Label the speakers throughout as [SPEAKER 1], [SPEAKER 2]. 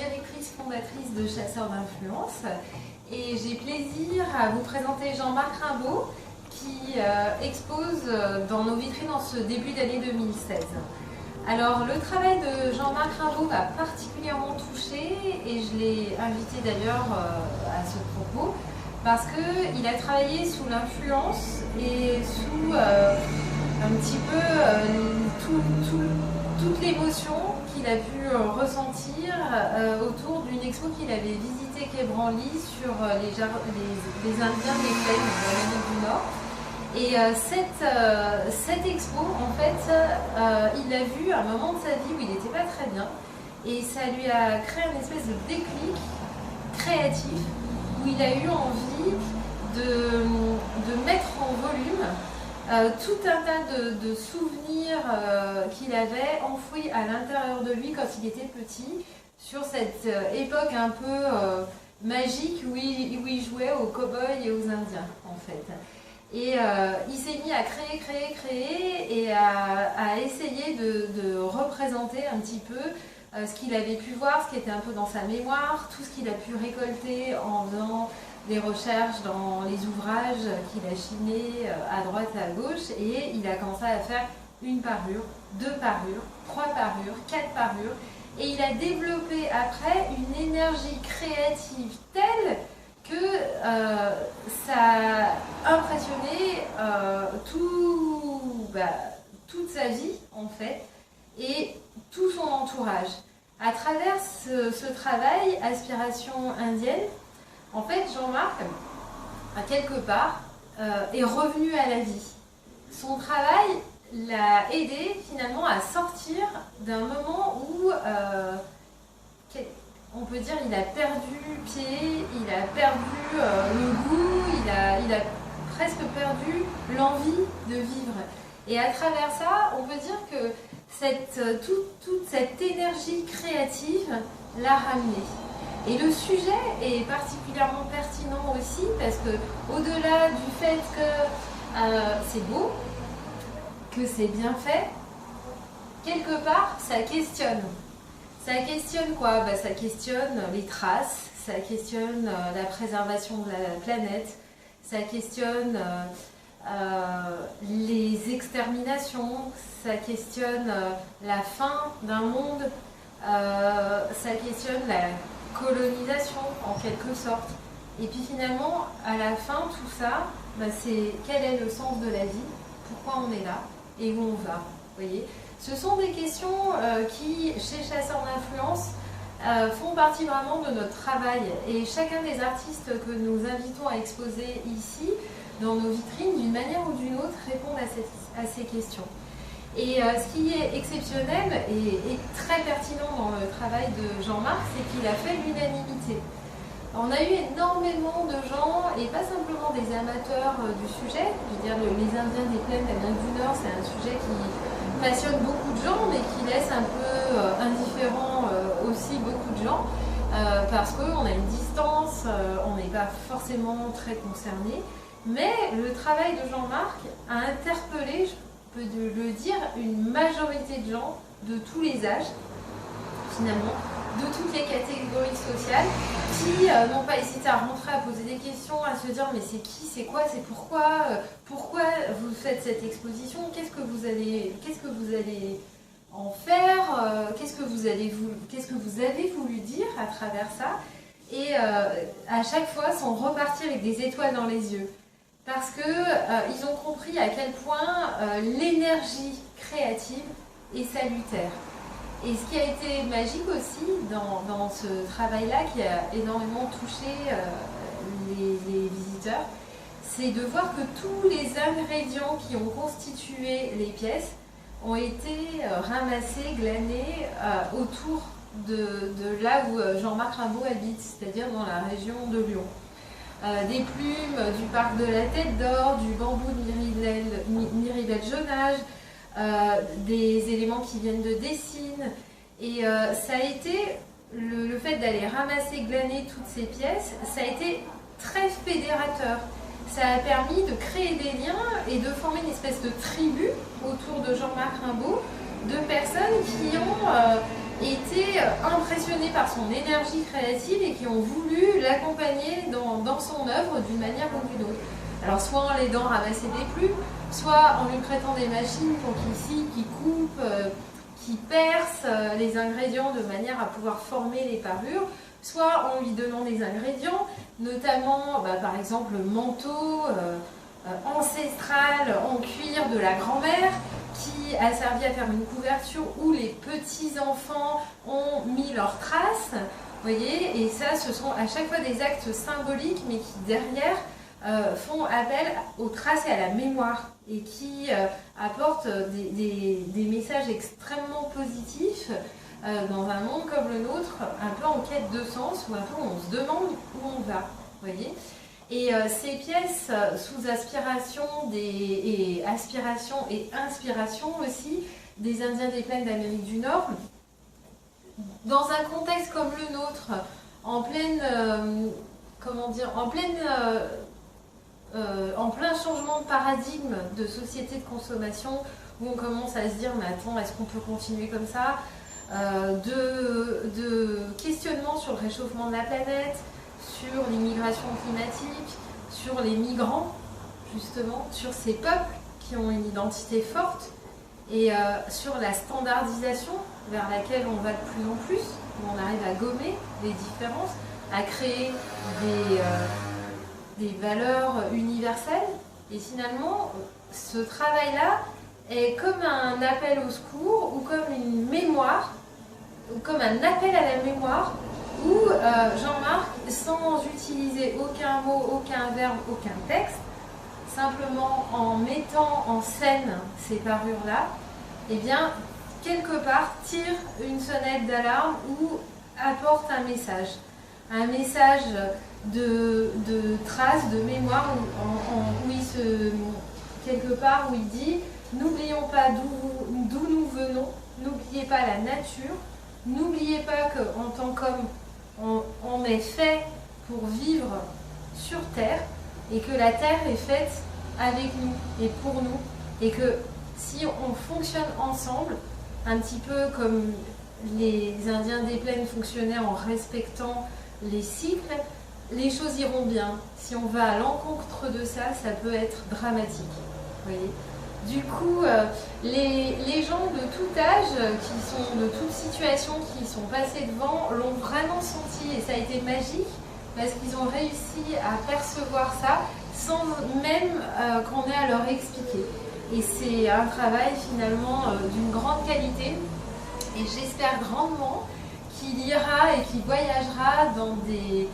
[SPEAKER 1] directrice fondatrice de Chasseurs d'influence et j'ai plaisir à vous présenter Jean-Marc Rimbaud qui expose dans nos vitrines en ce début d'année 2016. Alors le travail de Jean-Marc Rimbaud m'a particulièrement touchée et je l'ai invité d'ailleurs à ce propos parce qu'il a travaillé sous l'influence et sous un petit peu toute l'émotion qu'il a pu ressentir autour d'une expo qu'il avait visitée Quai Branly sur les Indiens des plaines de l'Amérique du Nord. Et cette expo, en fait, il l'a vue à un moment de sa vie où il n'était pas très bien et ça lui a créé une espèce de déclic créatif où il a eu envie de mettre en volume tout un tas de souvenirs qu'il avait enfouis à l'intérieur de lui quand il était petit, sur cette époque un peu magique où il jouait aux cow-boys et aux Indiens, en fait. Et il s'est mis à créer et à essayer de représenter un petit peu ce qu'il avait pu voir, ce qui était un peu dans sa mémoire, tout ce qu'il a pu récolter en faisant des recherches dans les ouvrages qu'il a chinés à droite et à gauche, et il a commencé à faire une parure, 2 parures, 3 parures, 4 parures, et il a développé après une énergie créative telle que ça a impressionné toute sa vie en fait, et tout son entourage. À travers ce travail, Aspiration indienne, en fait, Jean-Marc, à quelque part, est revenu à la vie. Son travail l'a aidé finalement à sortir d'un moment où, on peut dire, il a perdu pied, il a perdu le goût, il a presque perdu l'envie de vivre. Et à travers ça, on peut dire que toute cette énergie créative l'a ramené. Et le sujet est particulièrement pertinent aussi parce que, au-delà du fait que c'est beau, que c'est bien fait, quelque part ça questionne. Ça questionne quoi? Ça questionne les traces, ça questionne la préservation de la planète, ça questionne les exterminations, ça questionne la fin d'un monde, ça questionne la colonisation en quelque sorte. Et puis finalement, à la fin, tout ça, c'est quel est le sens de la vie, pourquoi on est là et où on va. Vous voyez, ce sont des questions qui, chez Chasseurs d'influence, font partie vraiment de notre travail. Et chacun des artistes que nous invitons à exposer ici, dans nos vitrines, d'une manière ou d'une autre, répondent à ces questions. Et ce qui est exceptionnel et très pertinent dans le travail de Jean-Marc, c'est qu'il a fait l'unanimité. On a eu énormément de gens, et pas simplement des amateurs du sujet. Je veux dire, les Indiens des plaines d'Amérique du Nord, c'est un sujet qui passionne beaucoup de gens, mais qui laisse un peu indifférent aussi beaucoup de gens, parce qu'on a une distance, on n'est pas forcément très concerné. Mais le travail de Jean-Marc a interpellé, je peux le dire, une majorité de gens de tous les âges, finalement, de toutes les catégories sociales, qui n'ont pas hésité à rentrer, à poser des questions, à se dire mais c'est qui, c'est quoi, c'est pourquoi vous faites cette exposition, qu'est-ce que vous allez en faire, qu'est-ce que vous avez voulu dire à travers ça, et à chaque fois sont repartis avec des étoiles dans les yeux. Parce qu'ils ont compris à quel point l'énergie créative est salutaire. Et ce qui a été magique aussi dans ce travail-là, qui a énormément touché les visiteurs, c'est de voir que tous les ingrédients qui ont constitué les pièces ont été ramassés, glanés autour de là où Jean-Marc Rimbaud habite, c'est-à-dire dans la région de Lyon. Des plumes du parc de la Tête d'Or, du bambou de Miribel-Jonage, des éléments qui viennent de Dessines. Et ça a été, le fait d'aller ramasser, glaner toutes ces pièces, ça a été très fédérateur. Ça a permis de créer des liens et de former une espèce de tribu autour de Jean-Marc Rimbaud de personnes qui ont été impressionnées par son énergie créative et qui ont voulu l'accompagner dans son œuvre d'une manière ou d'une autre. Alors soit en l'aidant à ramasser des plumes, soit en lui prêtant des machines pour qu'il scie, qu'il coupe, qu'il perce les ingrédients de manière à pouvoir former les parures, soit en lui donnant des ingrédients, notamment par exemple le manteau ancestral en cuir de la grand-mère qui a servi à faire une couverture où les petits-enfants ont mis leurs traces. Vous voyez, et ça, ce sont à chaque fois des actes symboliques, mais qui derrière font appel aux traces et à la mémoire, et qui apportent des messages extrêmement positifs dans un monde comme le nôtre, un peu en quête de sens, ou un peu où on se demande où on va. Voyez. Et ces pièces sous aspiration et aspiration et inspiration aussi des Indiens des plaines d'Amérique du Nord, dans un contexte comme le nôtre, en pleine, en plein changement de paradigme de société de consommation, où on commence à se dire mais attends, est-ce qu'on peut continuer comme ça, de questionnement sur le réchauffement de la planète, sur l'immigration climatique, sur les migrants, justement, sur ces peuples qui ont une identité forte, et sur la standardisation vers laquelle on va de plus en plus, où on arrive à gommer les différences, à créer des valeurs universelles. Et finalement, ce travail-là est comme un appel au secours, ou comme une mémoire, ou comme un appel à la mémoire, où Jean-Marc, sans utiliser aucun mot, aucun verbe, aucun texte, simplement en mettant en scène ces parures-là, eh bien, quelque part, tire une sonnette d'alarme ou apporte un message de trace, de mémoire, où il se, quelque part, où il dit « N'oublions pas d'où nous venons, n'oubliez pas la nature, n'oubliez pas qu'en tant qu'homme, on est fait pour vivre sur Terre, et que la Terre est faite avec nous et pour nous, et que si on fonctionne ensemble, un petit peu comme les Indiens des plaines fonctionnaient en respectant les cycles, les choses iront bien. Si on va à l'encontre de ça, ça peut être dramatique. Vous voyez ? Du coup, les gens de tout âge, qui sont de toute situation, qui sont passés devant, l'ont vraiment senti, et ça a été magique, parce qu'ils ont réussi à percevoir ça sans même qu'on ait à leur expliquer. Et c'est un travail finalement d'une grande qualité, et j'espère grandement qu'il ira et qu'il voyagera dans des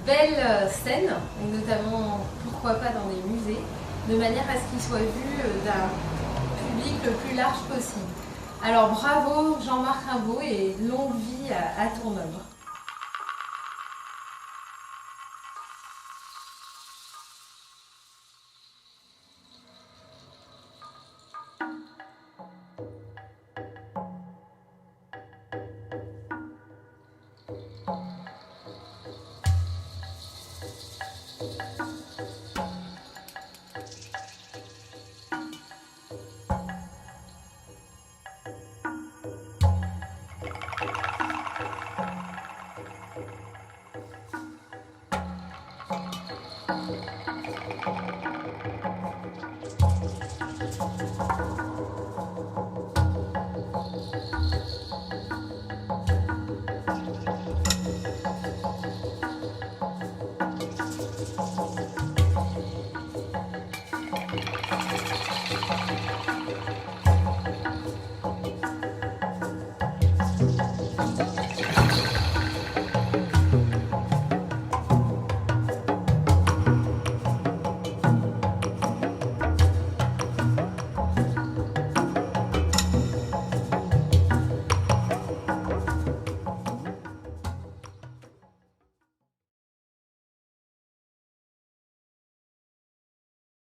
[SPEAKER 1] belles scènes, et notamment, pourquoi pas, dans des musées, de manière à ce qu'il soit vu d'un public le plus large possible. Alors bravo Jean-Marc Rimbaud, et longue vie à ton œuvre.